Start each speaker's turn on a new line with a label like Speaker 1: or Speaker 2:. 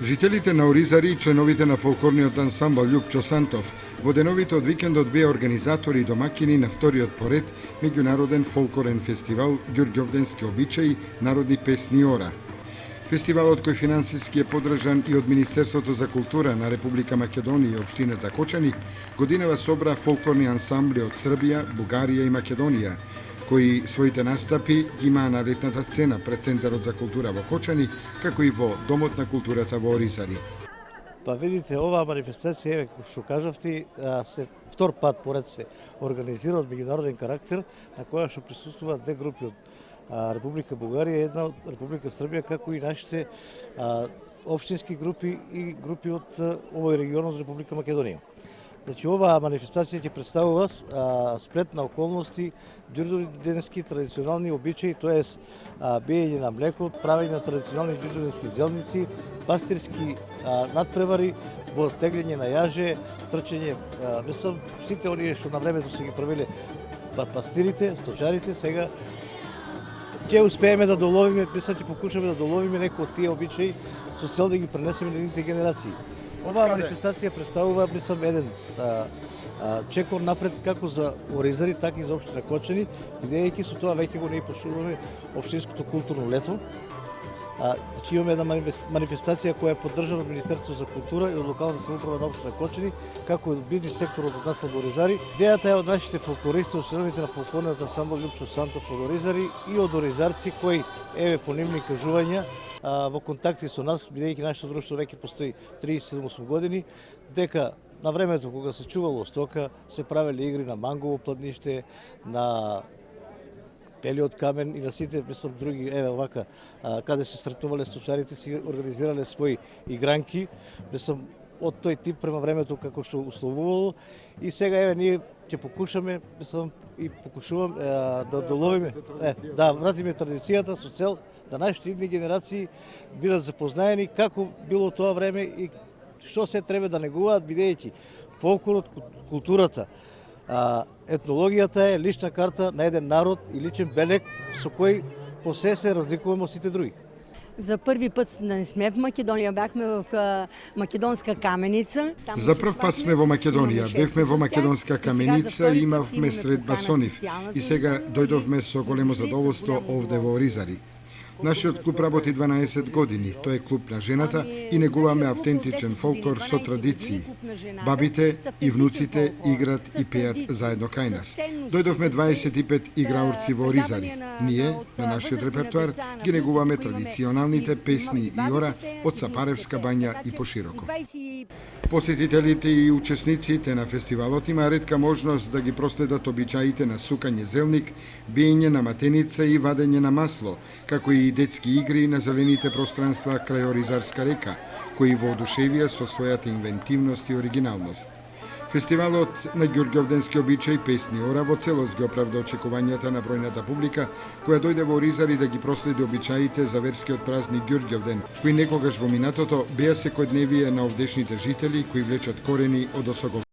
Speaker 1: Жителите на Оризари и членовите на фолклорниот ансамбл Љупчо Сантов во деновите од викендот беа организатори и домакини на вториот поред меѓународен фолклорен фестивал Ѓурѓовденски обичаи, народни песни и ора. Фестивалот, кој финансиски е поддржан и од Министерството за култура на Република Македонија и општината Кочани, годинава собра фолклорни ансамбли од Србија, Бугарија и Македонија, кои своите настапи ги имаа на летната сцена пред Центарот за култура во Кочани, како и во Домот на културата во Оризари.
Speaker 2: Па видите, оваа манифестација, како што кажавте, се втор пат поред се организира од меѓународен карактер, на која што присуствуваат две групи од Република Бугарија и една од Република Србија, како и нашите општински групи и групи од овој регион од Република Македонија. Значи, оваа манифестација ќе представува сплет на околности, ѓурѓовденски традиционални обичаи, тоест биење на млеко, правење на традиционални ѓурѓовденски зелници, пастирски надпревари, во теглење на јаже, трчење, мислам, сите оние што на времето се ги правеле пастирите, сточарите, сега ќе успееме да доловиме, мислам, ќе покушаме да доловиме некои од тие обичаи со цел да ги пренесеме на едните генерации. Оваа манифестација представува, мислам, еден чекор напред како за Оризари, така и за општина Кочани, бидејќи со тоа веќе го не пошуваме општинското културно лето. Значи, имаме една манифестација која е поддржана од Министерството за култура и од локалната самоуправа на општина Кочани, како и од бизнис секторот од наследство Оризари. Идејата е од нашите фолклористи, од членовите на фолклорниот ансамбл Љупчо Сантов од Оризари и од оризарци кои, еве по нивни кажувања, во контакти со нас, бидејќи нашето друштво веќе постои 37 години, дека на времето кога се чувало стока, се правеле игри на мангово пладниште, на пели од камен и на сите, мислам, други, еве вака, каде се сретнувале сточарите, си организирале своји игранки, мислам, од тој тип према времето како што условувало. И сега, еве, ние ќе покушаме, мислам, и покушувам да доловиме, да вратиме традицијата со цел да нашите идни генерации бидат запознаени како било тоа време и што се треба да негуваат, бидејќи фолклорот, културата, етнологијата е лична карта на еден народ и личен белег со кој по се разликуваме од сите други.
Speaker 3: За први пат не сме в Македонија, бевме во Македонска каменица.
Speaker 1: За прв пат сме во Македонија, бевме во Македонска каменица и имавме средба со нив. И сега дојдовме со големо задоволство овде во Оризари. Нашиот клуб работи 12 години. Тој е клуб на жената и негуваме автентичен фолклор со традиции. Бабите и внуците играт и пеат заедно кај нас. Дојдовме 25 играурци во Оризари. Ние, на нашиот репертуар, ги негуваме традиционалните песни и ора од Сапаревска бања и пошироко. Посетителите и учесниците на фестивалот има ретка можност да ги проследат обичаите на сукање зелник, биење на матеница и вадење на масло, како и детски игри на зелените пространства крај Оризарска река, кои воодушевија со својата инвентивност и оригиналност. Фестивалот на ѓурѓовденски обичаи, песни и ора во целост ги оправда очекувањата на бројната публика која дојде во Оризари да ги проследи обичаите за верскиот празник Ѓурѓовден, кои некогаш во минатото беа секојдневие на овдешните жители кои влечат корени од осоков